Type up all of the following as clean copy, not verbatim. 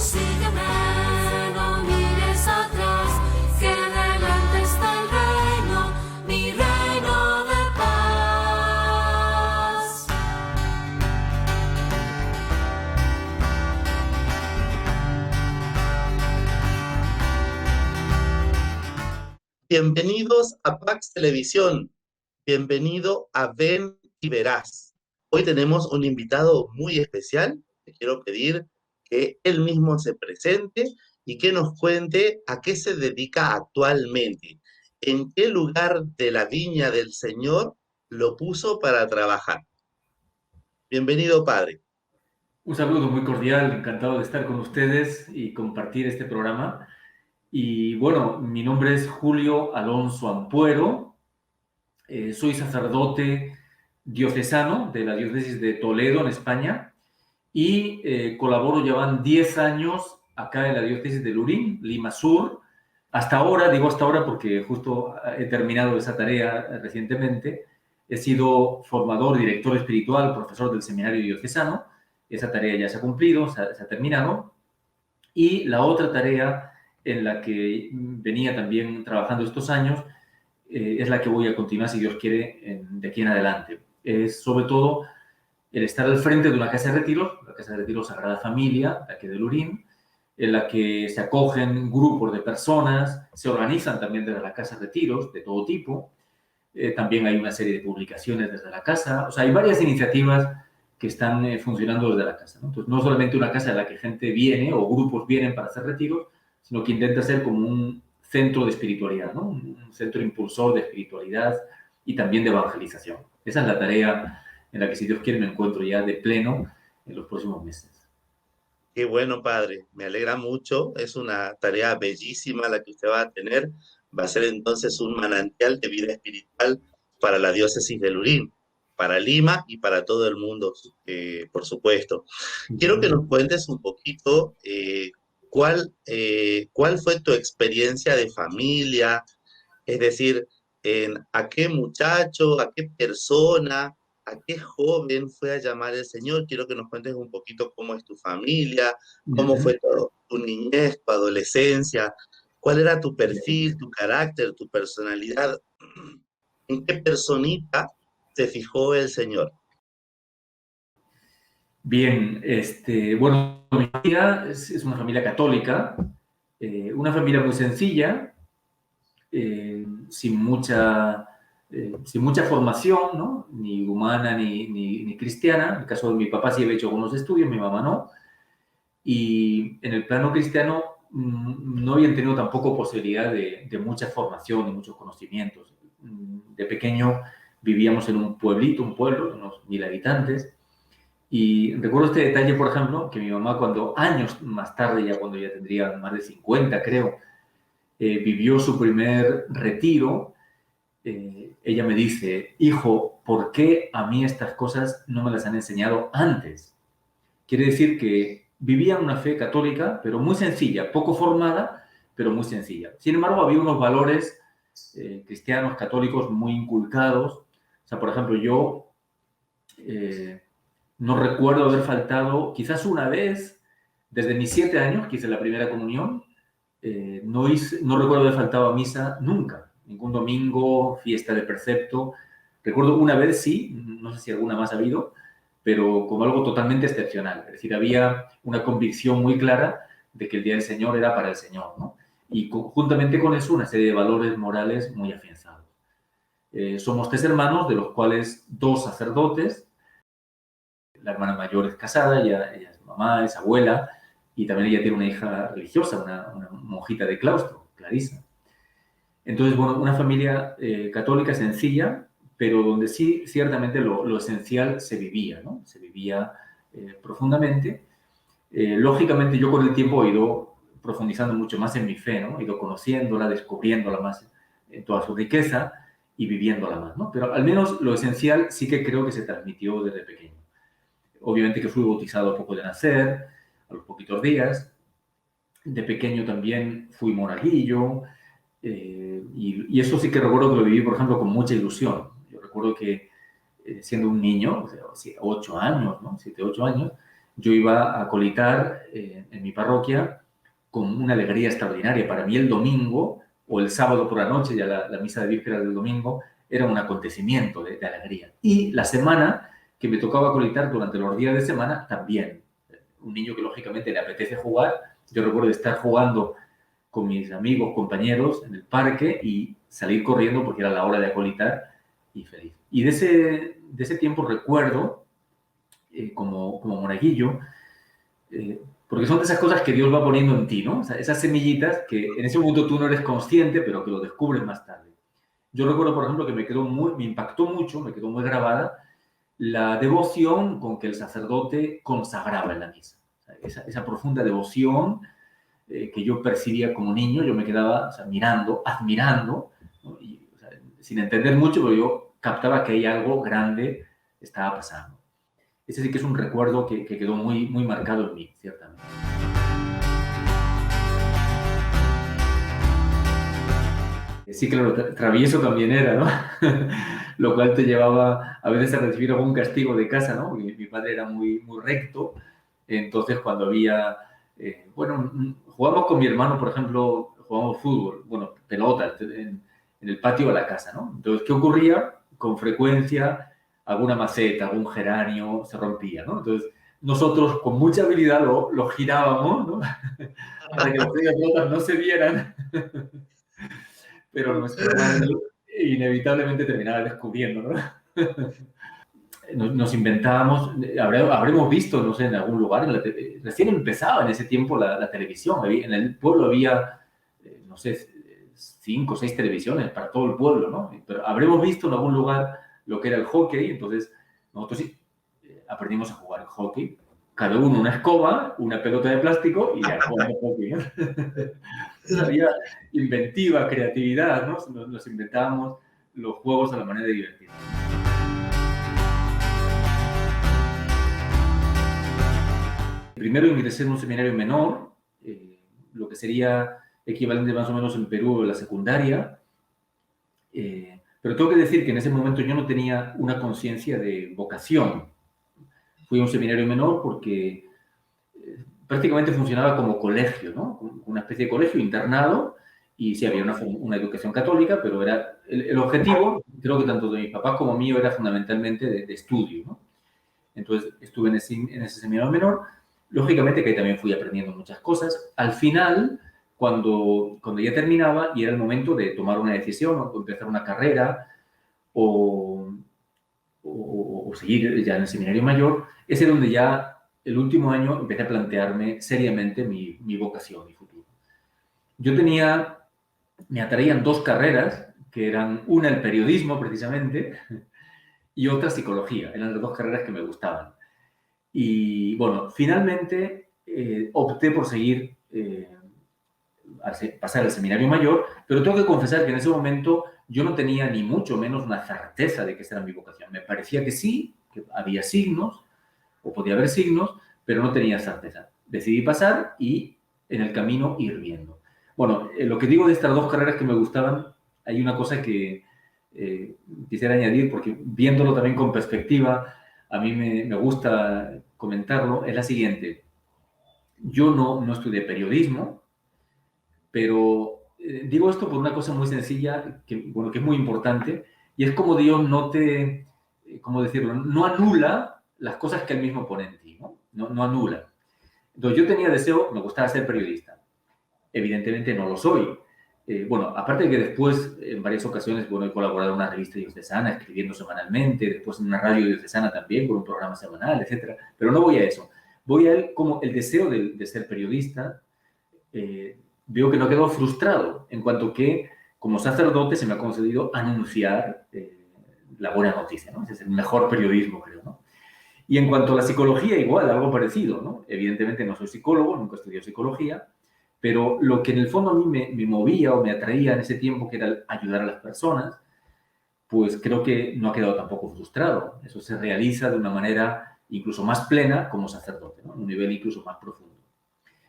sígueme, no mires atrás, que delante está el reino, mi reino de paz. Bienvenidos a Pax Televisión, bienvenido a Ven y Verás. Hoy tenemos un invitado muy especial. Te quiero pedir que él mismo se presente y que nos cuente a qué se dedica actualmente, en qué lugar de la viña del Señor lo puso para trabajar. Bienvenido, padre. Un saludo muy cordial, encantado de estar con ustedes y compartir este programa. Y bueno, mi nombre es Julio Alonso Ampuero, soy sacerdote diocesano de la diócesis de Toledo, en España, y colaboro, llevan 10 años acá en la diócesis de Lurín, Lima Sur. Hasta ahora, digo hasta ahora porque justo he terminado esa tarea recientemente, he sido formador, director espiritual, profesor del seminario diocesano. Esa tarea ya se ha cumplido, se ha terminado. Y la otra tarea en la que venía también trabajando estos años es la que voy a continuar, si Dios quiere, de aquí en adelante. Es sobre todo el estar al frente de una casa de retiro, la casa de retiro Sagrada Familia, aquí de Lurín, en la que se acogen grupos de personas, se organizan también desde la casa retiros de todo tipo. También hay una serie de publicaciones desde la casa. O sea, hay varias iniciativas que están funcionando desde la casa, ¿no? Entonces, no solamente una casa en la que gente viene o grupos vienen para hacer retiros, sino que intenta ser como un centro de espiritualidad, ¿no? Un centro impulsor de espiritualidad y también de evangelización. Esa es la tarea en la que, si Dios quiere, me encuentro ya de pleno en los próximos meses. Qué bueno, padre. Me alegra mucho. Es una tarea bellísima la que usted va a tener. Va a ser entonces un manantial de vida espiritual para la diócesis de Lurín, para Lima y para todo el mundo, por supuesto. Quiero que nos cuentes un poquito cuál fue tu experiencia de familia, es decir, a qué muchacho, a qué persona, a qué joven fue a llamar el Señor. Quiero que nos cuentes un poquito cómo es tu familia, cómo fue tu niñez, tu adolescencia, cuál era tu perfil, tu carácter, tu personalidad, en qué personita se fijó el Señor. Bien, bueno, mi familia es una familia católica, una familia muy sencilla, sin mucha formación, ¿no? Ni humana ni cristiana. En el caso de mi papá sí había hecho algunos estudios, mi mamá no. Y en el plano cristiano no habían tenido tampoco posibilidad de mucha formación, de muchos conocimientos. De pequeño vivíamos en un pueblito, un pueblo de unos 1000 habitantes. Y recuerdo este detalle, por ejemplo, que mi mamá, cuando años más tarde, ya cuando ya tendría más de 50, creo, vivió su primer retiro, ella me dice: hijo, ¿por qué a mí estas cosas no me las han enseñado antes? Quiere decir que vivía una fe católica, pero muy sencilla, poco formada, pero muy sencilla. Sin embargo, había unos valores cristianos, católicos, muy inculcados. O sea, por ejemplo, yo no recuerdo haber faltado, quizás una vez, desde mis 7 años, que hice la primera comunión, no recuerdo haber faltado a misa nunca. Ningún domingo, fiesta de precepto. Recuerdo una vez, sí, no sé si alguna más ha habido, pero como algo totalmente excepcional. Es decir, había una convicción muy clara de que el Día del Señor era para el Señor, ¿no? Y juntamente con eso, una serie de valores morales muy afianzados. Somos 3 hermanos, de los cuales 2 sacerdotes. La hermana mayor es casada, ella es mamá, es abuela, y también ella tiene una hija religiosa, una monjita de claustro, Clarisa. Entonces, bueno, una familia católica sencilla, pero donde sí, ciertamente, lo esencial se vivía, ¿no? Se vivía profundamente. Lógicamente, yo con el tiempo he ido profundizando mucho más en mi fe, ¿no? He ido conociéndola, descubriéndola más en toda su riqueza y viviéndola más, ¿no? Pero al menos lo esencial sí que creo que se transmitió desde pequeño. Obviamente que fui bautizado a poco de nacer, a los poquitos días. De pequeño también fui monaguillo, y eso sí que recuerdo que lo viví, por ejemplo, con mucha ilusión. Yo recuerdo que siendo un niño, o sea, 8 años, ¿no? 7, 8 años, yo iba a acolitar en mi parroquia con una alegría extraordinaria. Para mí el domingo o el sábado por la noche, ya la misa de vísperas del domingo, era un acontecimiento de alegría. Y la semana que me tocaba acolitar durante los días de semana también. Un niño que lógicamente le apetece jugar. Yo recuerdo estar jugando con mis amigos, compañeros en el parque y salir corriendo porque era la hora de acolitar y feliz. Y de ese tiempo recuerdo, como monaguillo, porque son de esas cosas que Dios va poniendo en ti, ¿no? O sea, esas semillitas que en ese momento tú no eres consciente, pero que lo descubres más tarde. Yo recuerdo, por ejemplo, que me impactó mucho, me quedó muy grabada la devoción con que el sacerdote consagraba en la misa. O sea, esa profunda devoción que yo percibía como niño, yo me quedaba, o sea, mirando, admirando, ¿no? Y, o sea, sin entender mucho, pero yo captaba que hay algo grande estaba pasando. Ese sí que es un recuerdo que quedó muy, muy marcado en mí, ciertamente. Sí, claro, travieso también era, ¿no? Lo cual te llevaba a veces a recibir algún castigo de casa, ¿no? Mi padre era muy, muy recto, entonces cuando había, bueno, jugamos con mi hermano, por ejemplo, jugamos fútbol, bueno, pelota, en el patio de la casa, ¿no? Entonces, ¿qué ocurría? Con frecuencia, alguna maceta, algún geranio se rompía, ¿no? Entonces, nosotros con mucha habilidad lo girábamos, ¿no? Para que las pelotas no se vieran. Pero nuestra madre inevitablemente terminaba descubriendo, ¿no? Nos inventábamos, habremos visto, no sé, en algún lugar, recién empezaba en ese tiempo la televisión, en el pueblo había, no sé, 5 o 6 televisiones para todo el pueblo, ¿no? Pero habremos visto en algún lugar lo que era el hockey, entonces nosotros sí aprendimos a jugar hockey, cada uno una escoba, una pelota de plástico y a jugar hockey, ¿no? Había inventiva, creatividad, ¿no? Nos inventábamos los juegos a la manera de divertirnos. Primero ingresé en un seminario menor, lo que sería equivalente más o menos en Perú a la secundaria, pero tengo que decir que en ese momento yo no tenía una conciencia de vocación. Fui a un seminario menor porque prácticamente funcionaba como colegio, ¿no? Una especie de colegio internado, y sí había una educación católica, pero era el objetivo, creo que tanto de mis papás como mío, era fundamentalmente de estudio, ¿no? Entonces estuve en ese seminario menor. Lógicamente que ahí también fui aprendiendo muchas cosas. Al final, cuando ya terminaba y era el momento de tomar una decisión o empezar una carrera o seguir ya en el seminario mayor, ese es donde ya el último año empecé a plantearme seriamente mi vocación, mi futuro. Yo me atraían 2 carreras, que eran una el periodismo precisamente y otra psicología. Eran las 2 carreras que me gustaban. Y bueno, finalmente opté por seguir, pasar al seminario mayor, pero tengo que confesar que en ese momento yo no tenía ni mucho menos una certeza de que esa era mi vocación. Me parecía que sí, que había signos, o podía haber signos, pero no tenía certeza. Decidí pasar y en el camino ir viendo. Bueno, lo que digo de estas 2 carreras que me gustaban, hay una cosa que quisiera añadir, porque viéndolo también con perspectiva, a mí me gusta comentarlo, es la siguiente. Yo no estudié periodismo, pero digo esto por una cosa muy sencilla, que es muy importante, y es como Dios ¿cómo decirlo? No anula las cosas que Él mismo pone en ti, ¿no? No anula. Entonces yo tenía deseo, me gustaba ser periodista. Evidentemente no lo soy. Bueno, aparte de que después, en varias ocasiones, bueno, he colaborado en una revista diocesana, escribiendo semanalmente, después en una radio diocesana también, con un programa semanal, etc. Pero no voy a eso. Voy a él como el deseo de ser periodista. Veo que no quedó frustrado, en cuanto que, como sacerdote, se me ha concedido anunciar la buena noticia, ¿no? Ese es el mejor periodismo, creo, ¿no? Y en cuanto a la psicología, igual, algo parecido, ¿no? Evidentemente no soy psicólogo, nunca estudié psicología, pero lo que en el fondo a mí me movía o me atraía en ese tiempo, que era ayudar a las personas, pues creo que no ha quedado tampoco frustrado. Eso se realiza de una manera incluso más plena como sacerdote, ¿no? En un nivel incluso más profundo.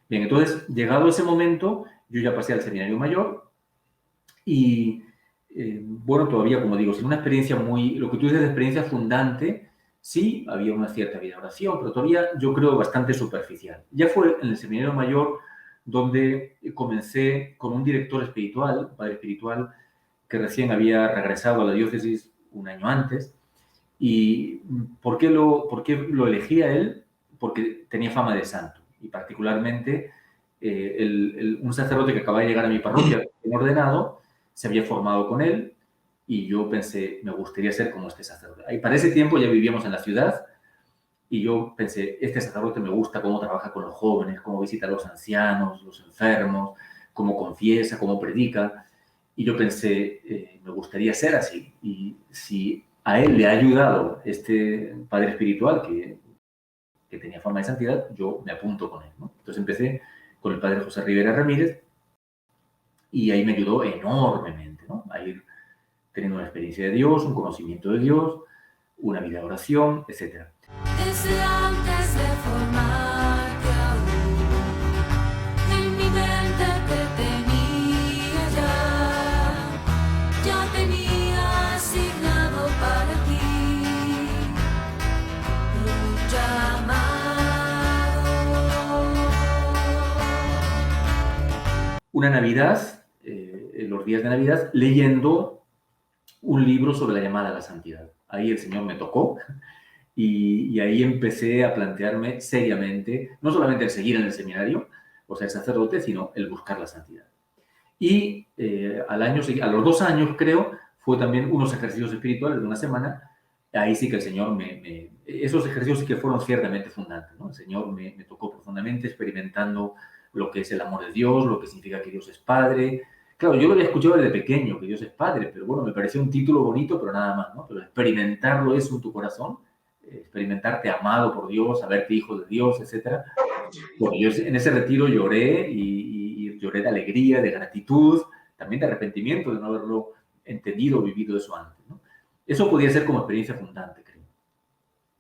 Bien, entonces, llegado ese momento, yo ya pasé al seminario mayor y, bueno, todavía, como digo, sin una experiencia lo que tú dices de experiencia fundante, Sí, había una cierta vida de oración, pero todavía yo creo bastante superficial. Ya fue en el seminario mayor donde comencé con un director espiritual, un padre espiritual, que recién había regresado a la diócesis un año antes. ¿Y por qué lo elegí a él? Porque tenía fama de santo. Y particularmente un sacerdote que acaba de llegar a mi parroquia, en ordenado, se había formado con él y yo pensé, me gustaría ser como este sacerdote. Y para ese tiempo ya vivíamos en la ciudad y yo pensé, este sacerdote me gusta cómo trabaja con los jóvenes, cómo visita a los ancianos, los enfermos, cómo confiesa, cómo predica. Y yo pensé, me gustaría ser así. Y si a él le ha ayudado este padre espiritual que tenía fama de santidad, yo me apunto con él, ¿no? Entonces empecé con el padre José Rivera Ramírez y ahí me ayudó enormemente, ¿no? A ir teniendo una experiencia de Dios, un conocimiento de Dios, una vida de oración, etc. Desde antes de formarte aún, en mi mente te tenía ya tenía asignado para ti un llamado. Una Navidad, los días de Navidad, leyendo un libro sobre la llamada a la santidad. Ahí el Señor me tocó y ahí empecé a plantearme seriamente, no solamente el seguir en el seminario, o ser sacerdote, sino el buscar la santidad. Y a los 2 años, creo, fue también unos ejercicios espirituales de una semana. Ahí sí que el Señor esos ejercicios sí que fueron ciertamente fundantes, ¿no? El Señor me tocó profundamente experimentando lo que es el amor de Dios, lo que significa que Dios es Padre. Claro, yo lo había escuchado desde pequeño, que Dios es Padre, pero bueno, me pareció un título bonito, pero nada más, ¿no? Pero experimentarlo eso en tu corazón, experimentarte amado por Dios, saberte hijo de Dios, etc. Bueno, yo en ese retiro lloré y lloré de alegría, de gratitud, también de arrepentimiento de no haberlo entendido o vivido eso antes, ¿no? Eso podía ser como experiencia fundante, creo.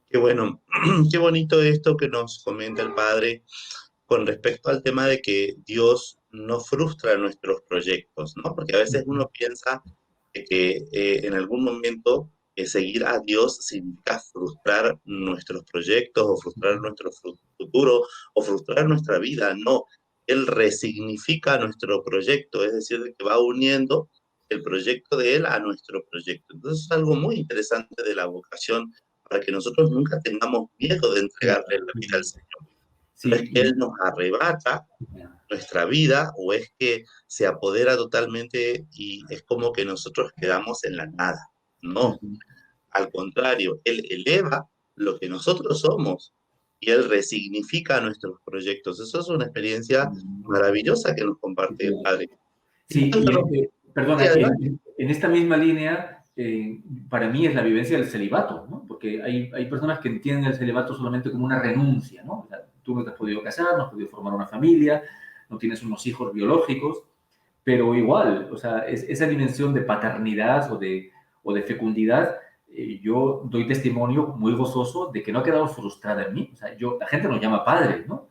Qué bueno, qué bonito esto que nos comenta el padre con respecto al tema de que Dios no frustra nuestros proyectos, ¿no? Porque a veces uno piensa que en algún momento seguir a Dios significa frustrar nuestros proyectos o frustrar nuestro futuro o frustrar nuestra vida. No, Él resignifica nuestro proyecto, es decir, que va uniendo el proyecto de Él a nuestro proyecto. Entonces es algo muy interesante de la vocación para que nosotros nunca tengamos miedo de entregarle la vida al Señor. No es Sí, que Él nos arrebata nuestra vida o es que se apodera totalmente y es como que nosotros quedamos en la nada. No, al contrario, Él eleva lo que nosotros somos y Él resignifica nuestros proyectos. Eso es una experiencia maravillosa que nos comparte el Padre. Y sí, cuéntanos, sí, perdona, adelante. en esta misma línea, para mí es la vivencia del celibato, ¿no? Porque hay personas que entienden el celibato solamente como una renuncia, ¿no? O sea, tú no te has podido casar, no has podido formar una familia, no tienes unos hijos biológicos, pero igual, o sea, esa dimensión de paternidad o de fecundidad, yo doy testimonio muy gozoso de que no ha quedado frustrada en mí. O sea, la gente nos llama padres, ¿no?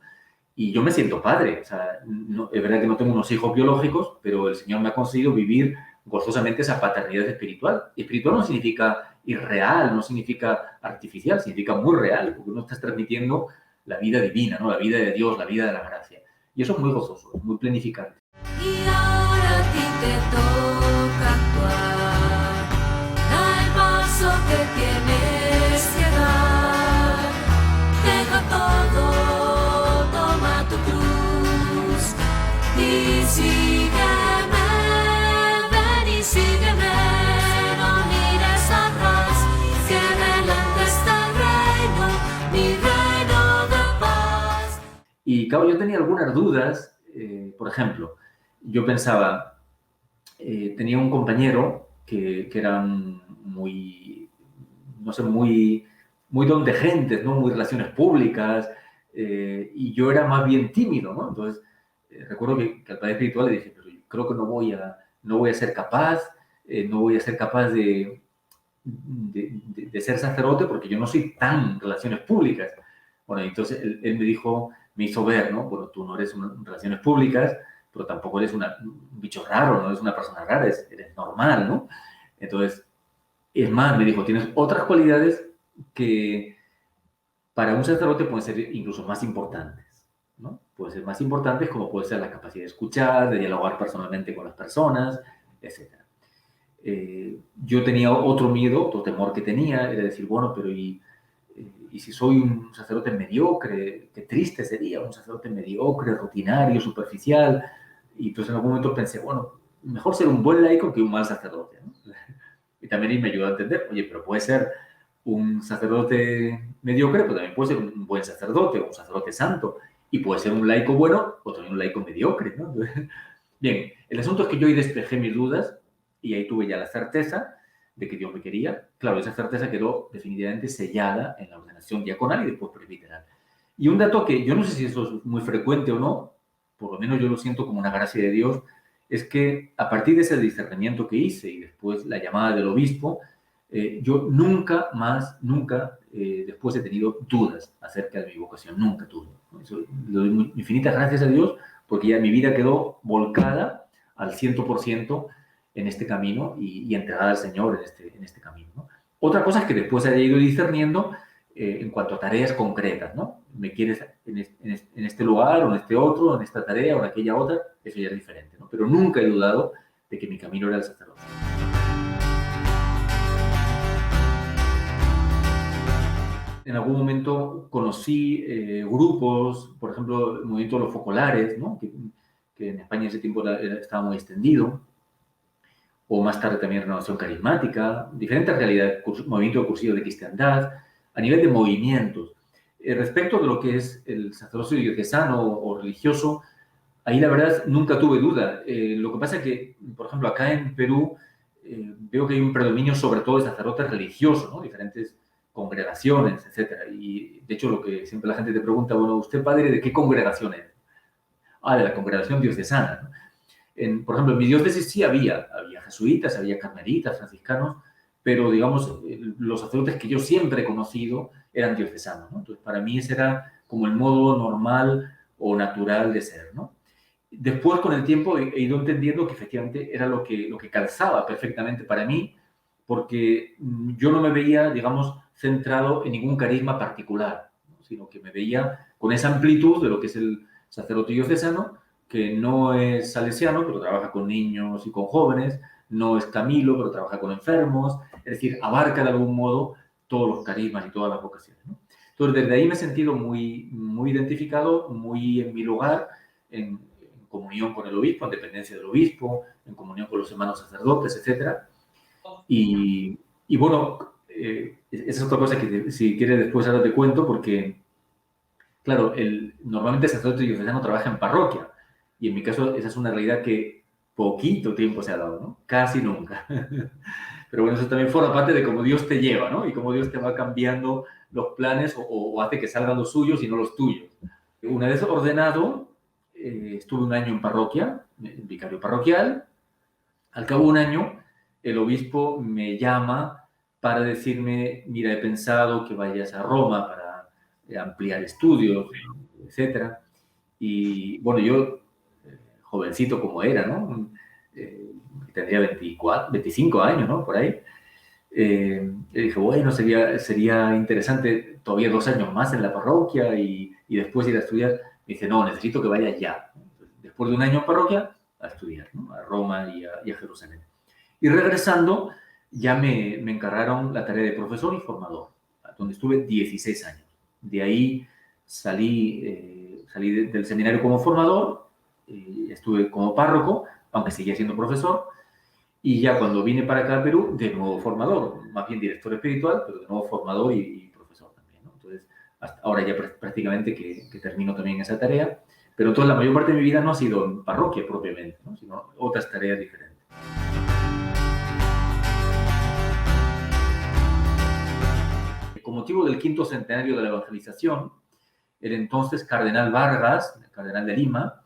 Y yo me siento padre. O sea, es verdad que no tengo unos hijos biológicos, pero el Señor me ha conseguido vivir gozosamente esa paternidad espiritual. Espiritual no significa irreal, no significa artificial, significa muy real, porque uno está transmitiendo la vida divina, ¿no? La vida de Dios, la vida de la gracia. Y eso es muy gozoso, es muy planificante. Y ahora a ti te toca actuar. Da el paso que tienes que dar. Deja todo, toma tu cruz y sígueme, ven y sígueme. No mires atrás, que delante está el reino, mi reino de paz. Y claro, yo tenía algunas dudas. Por ejemplo, yo pensaba, tenía un compañero que eran muy, no sé, muy don de gentes, ¿no? Muy relaciones públicas, y yo era más bien tímido, ¿no? Entonces, recuerdo que al padre espiritual le dije, pero yo creo que no voy a ser capaz, no voy a ser capaz de ser sacerdote porque yo no soy tan relaciones públicas. Bueno, entonces él me dijo, me hizo ver, ¿no? Bueno, tú no eres relaciones públicas, pero tampoco eres un bicho raro, no eres una persona rara, eres normal, ¿no? Entonces, es más, me dijo, tienes otras cualidades que para un sacerdote pueden ser incluso más importantes, ¿no? Pueden ser más importantes como puede ser la capacidad de escuchar, de dialogar personalmente con las personas, etc. Yo tenía otro miedo, otro temor que tenía, era decir, bueno, pero ¿y si soy un sacerdote mediocre? Qué triste sería un sacerdote mediocre, rutinario, superficial. Y entonces en algún momento pensé, bueno, mejor ser un buen laico que un mal sacerdote, ¿no? Y también me ayudó a entender, oye, pero puede ser un sacerdote mediocre, pero también puede ser un buen sacerdote, un sacerdote santo. Y puede ser un laico bueno o también un laico mediocre, ¿no? Bien, el asunto es que yo ahí despejé mis dudas y ahí tuve ya la certeza de que Dios me quería. Claro, esa certeza quedó definitivamente sellada en la ordenación diaconal y después presbiteral. Y un dato que yo no sé si eso es muy frecuente o no, por lo menos yo lo siento como una gracia de Dios, es que a partir de ese discernimiento que hice y después la llamada del obispo, yo nunca más, nunca después he tenido dudas acerca de mi vocación, nunca tuve. Eso, le doy infinitas gracias a Dios porque ya mi vida quedó volcada al 100% en este camino y entregada al Señor en este camino, ¿no? Otra cosa es que después haya ido discerniendo en cuanto a tareas concretas, ¿no? ¿Me quieres en este lugar o en este otro, en esta tarea o en aquella otra? Eso ya es diferente, ¿no? Pero nunca he dudado de que mi camino era el sacerdocio. En algún momento conocí grupos, por ejemplo, el movimiento de los focolares, ¿no? que en España en ese tiempo estaba muy extendido, o más tarde también Renovación Carismática, diferentes realidades, movimiento de cursillo de cristiandad, a nivel de movimientos. Respecto de lo que es el sacerdocio diocesano o religioso, ahí la verdad nunca tuve duda. Lo que pasa es que, por ejemplo, acá en Perú veo que hay un predominio sobre todo de sacerdotes religiosos, ¿no? Diferentes congregaciones, etcétera. Y de hecho lo que siempre la gente te pregunta, bueno, ¿usted padre de qué congregación es? Ah, de la congregación diocesana, ¿no? Por ejemplo, en mi diócesis sí había jesuitas, había carmelitas, franciscanos, pero digamos, los sacerdotes que yo siempre he conocido eran diocesanos, ¿no? Entonces, para mí ese era como el modo normal o natural de ser, ¿no? Después, con el tiempo, he ido entendiendo que efectivamente era lo que calzaba perfectamente para mí, porque yo no me veía, digamos, centrado en ningún carisma particular, ¿no? Sino que me veía con esa amplitud de lo que es el sacerdote diocesano, que no es salesiano, pero trabaja con niños y con jóvenes, no es Camilo, pero trabaja con enfermos, es decir, abarca de algún modo todos los carismas y todas las vocaciones, ¿no? Entonces, desde ahí me he sentido muy, muy identificado, muy en mi lugar, en comunión con el obispo, en dependencia del obispo, en comunión con los hermanos sacerdotes, etc. Y bueno, esa es otra cosa que si quieres después ahora te cuento, porque, claro, normalmente el sacerdote diocesano trabaja en parroquia, y en mi caso esa es una realidad que poquito tiempo se ha dado, ¿no? Casi nunca. Pero bueno, eso también forma parte de cómo Dios te lleva, ¿no? Y cómo Dios te va cambiando los planes o hace que salgan los suyos y no los tuyos. Una vez ordenado, estuve un año en parroquia, en vicario parroquial. Al cabo de un año, el obispo me llama para decirme, mira, he pensado que vayas a Roma para ampliar estudios, etc. Y bueno, yo, jovencito como era, ¿no? Tendría 24, 25 años, ¿no? Por ahí. Dije, bueno, sería interesante todavía 2 años más en la parroquia y después ir a estudiar. Me dice, no, necesito que vayas ya. Después de un año en parroquia, a estudiar, ¿no? A Roma y a Jerusalén. Y regresando, ya me encargaron la tarea de profesor y formador, donde estuve 16 años. De ahí salí del seminario como formador, estuve como párroco, aunque seguía siendo profesor, y ya cuando vine para acá a Perú, de nuevo formador, más bien director espiritual, pero de nuevo formador y profesor también, ¿no? Entonces, hasta ahora ya prácticamente que termino también esa tarea, pero toda la mayor parte de mi vida no ha sido en parroquia propiamente, ¿no? Sino otras tareas diferentes. Con motivo del 5º centenario de la evangelización, el entonces cardenal Vargas, el cardenal de Lima,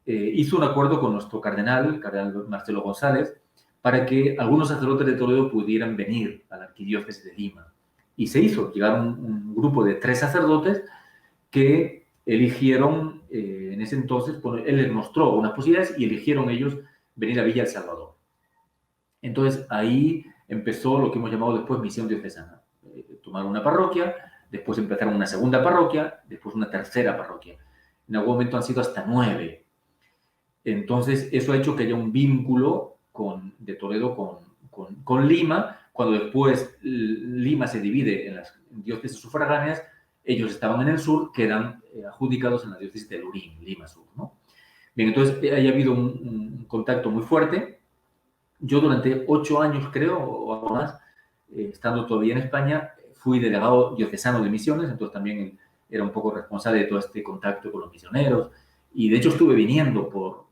hizo un acuerdo con nuestro cardenal, el cardenal Marcelo González, para que algunos sacerdotes de Toledo pudieran venir a la arquidiócesis de Lima. Y se hizo, llegaron un grupo de 3 sacerdotes que eligieron, en ese entonces, él les mostró unas posibilidades y eligieron ellos venir a Villa El Salvador. Entonces ahí empezó lo que hemos llamado después misión diocesana. formaron una parroquia, después empezaron una segunda parroquia, después una tercera parroquia. En algún momento han sido hasta 9. Entonces, eso ha hecho que haya un vínculo de Toledo con Lima. Cuando después Lima se divide en las diócesis sufragáneas, ellos estaban en el sur, quedan adjudicados en la diócesis de Lurín, Lima Sur, ¿no? Bien, entonces haya habido un contacto muy fuerte. Yo durante 8 años, creo, o algo más, estando todavía en España, fui delegado diocesano de misiones, entonces también era un poco responsable de todo este contacto con los misioneros. Y de hecho estuve viniendo por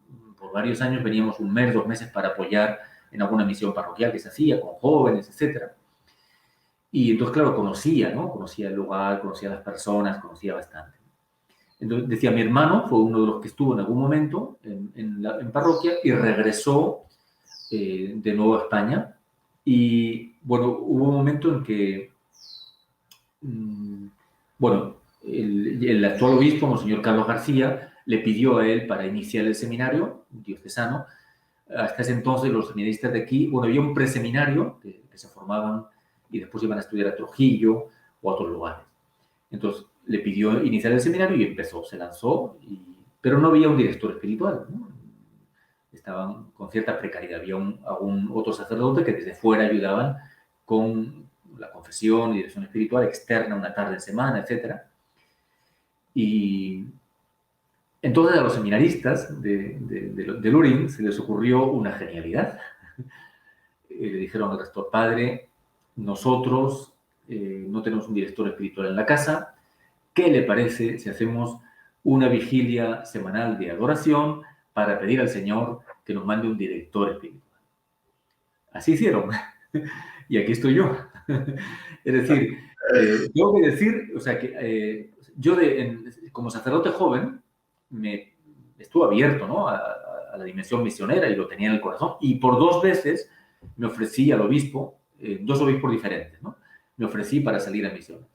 varios años, veníamos 1 mes, 2 meses para apoyar en alguna misión parroquial que se hacía con jóvenes, etc. Y entonces, claro, conocía, ¿no? Conocía el lugar, conocía a las personas, conocía bastante. Entonces, decía, mi hermano fue uno de los que estuvo en algún momento en parroquia y regresó de nuevo a España. Y, bueno, hubo un momento en que, bueno, el actual obispo, Monseñor Carlos García, le pidió a él para iniciar el seminario diocesano. Hasta ese entonces los seminaristas de aquí, bueno, había un preseminario que se formaban y después iban a estudiar a Trujillo o a otros lugares. Entonces le pidió iniciar el seminario y empezó, se lanzó, pero no había un director espiritual, ¿no? Estaban con cierta precariedad. Había algún otro sacerdote que desde fuera ayudaban con la confesión y dirección espiritual externa, una tarde en semana, etc. Y entonces a los seminaristas de Lurín se les ocurrió una genialidad. Le dijeron al rector: padre, nosotros no tenemos un director espiritual en la casa. ¿Qué le parece si hacemos una vigilia semanal de adoración para pedir al Señor que nos mande un director espiritual? Así hicieron. Y aquí estoy yo. Es decir, tengo que decir, o sea, que yo como sacerdote joven me estuve abierto, ¿no?, a la dimensión misionera y lo tenía en el corazón. Y por 2 veces me ofrecí al obispo, 2 obispos diferentes, ¿no? Me ofrecí para salir a misiones.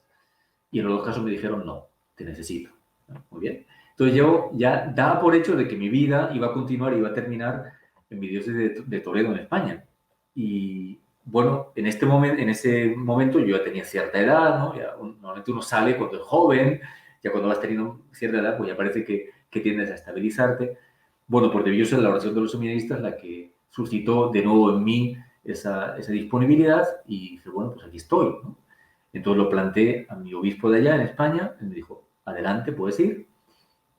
Y en los 2 casos me dijeron: no, te necesito. ¿No? Muy bien. Entonces yo ya daba por hecho de que mi vida iba a continuar, iba a terminar en mi diócesis de Toledo, en España. Y bueno, en ese momento yo ya tenía cierta edad, ¿no? Ya, normalmente uno sale cuando es joven, ya cuando vas teniendo cierta edad, pues ya parece que tiendes a estabilizarte. Bueno, pues debió ser la oración de los seminaristas la que suscitó de nuevo en mí esa disponibilidad y dije, bueno, pues aquí estoy, ¿no? Entonces lo planteé a mi obispo de allá en España, y me dijo: adelante, puedes ir.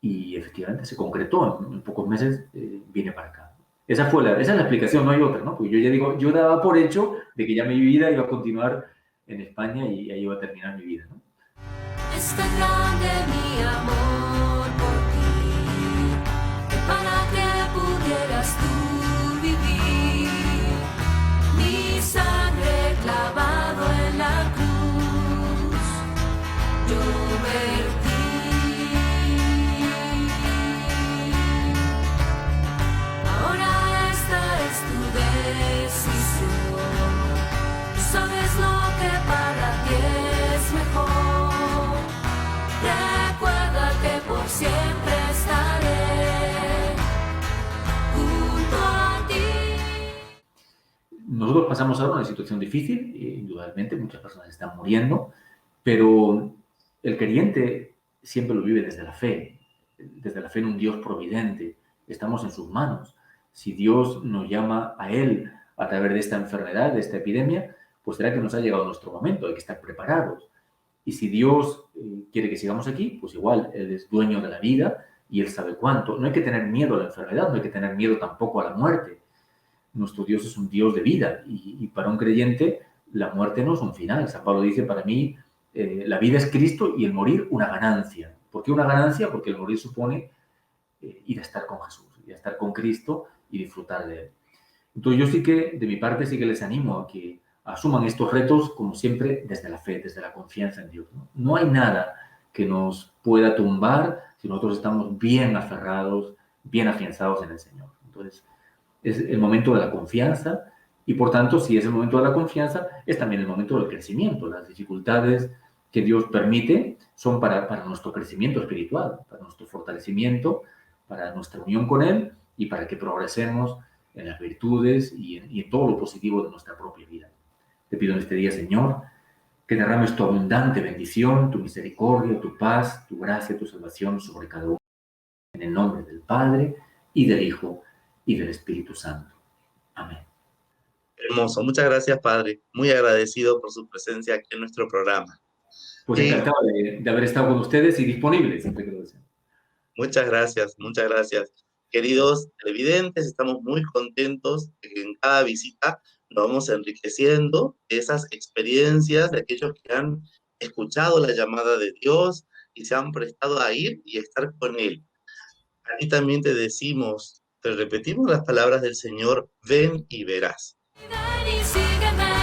Y efectivamente se concretó, en pocos meses vine para acá. Esa es la explicación, no hay otra, ¿no? Porque yo ya digo, yo daba por hecho de que ya mi vida iba a continuar en España y ahí iba a terminar mi vida, ¿no? Es tan grande mi amor por ti, que para que pudieras tú vivir, mi sangre clavado en la cruz, yo vertí. Ahora esta es tu decisión, tú sabes lo que para ti es mejor. Recuerda que por siempre estaré junto a ti. Nosotros pasamos ahora una situación difícil, indudablemente, muchas personas están muriendo, pero el creyente siempre lo vive desde la fe en un Dios providente. Estamos en sus manos. Si Dios nos llama a Él a través de esta enfermedad, de esta epidemia, pues será que nos ha llegado nuestro momento, hay que estar preparados. Y si Dios quiere que sigamos aquí, pues igual, Él es dueño de la vida y Él sabe cuánto. No hay que tener miedo a la enfermedad, no hay que tener miedo tampoco a la muerte. Nuestro Dios es un Dios de vida y para un creyente la muerte no es un final. San Pablo dice: para mí la vida es Cristo y el morir una ganancia. ¿Por qué una ganancia? Porque el morir supone ir a estar con Jesús, ir a estar con Cristo y disfrutar de Él. Entonces yo sí que, de mi parte, sí que les animo a que asuman estos retos, como siempre, desde la fe, desde la confianza en Dios, ¿no? No hay nada que nos pueda tumbar si nosotros estamos bien aferrados, bien afianzados en el Señor. Entonces, es el momento de la confianza y, por tanto, si es el momento de la confianza, es también el momento del crecimiento. Las dificultades que Dios permite son para nuestro crecimiento espiritual, para nuestro fortalecimiento, para nuestra unión con Él y para que progresemos en las virtudes y en todo lo positivo de nuestra propia vida. Te pido en este día, Señor, que derrames tu abundante bendición, tu misericordia, tu paz, tu gracia, tu salvación sobre cada uno. En el nombre del Padre, y del Hijo, y del Espíritu Santo. Amén. Hermoso. Muchas gracias, Padre. Muy agradecido por su presencia aquí en nuestro programa. Pues Y encantado de haber estado con ustedes y disponible siempre que lo deseen. muchas gracias, muchas gracias. Queridos televidentes, estamos muy contentos de que en cada visita nos vamos enriqueciendo de esas experiencias de aquellos que han escuchado la llamada de Dios y se han prestado a ir y estar con Él. A ti también te decimos, te repetimos las palabras del Señor, ven y verás. Ven y sígueme.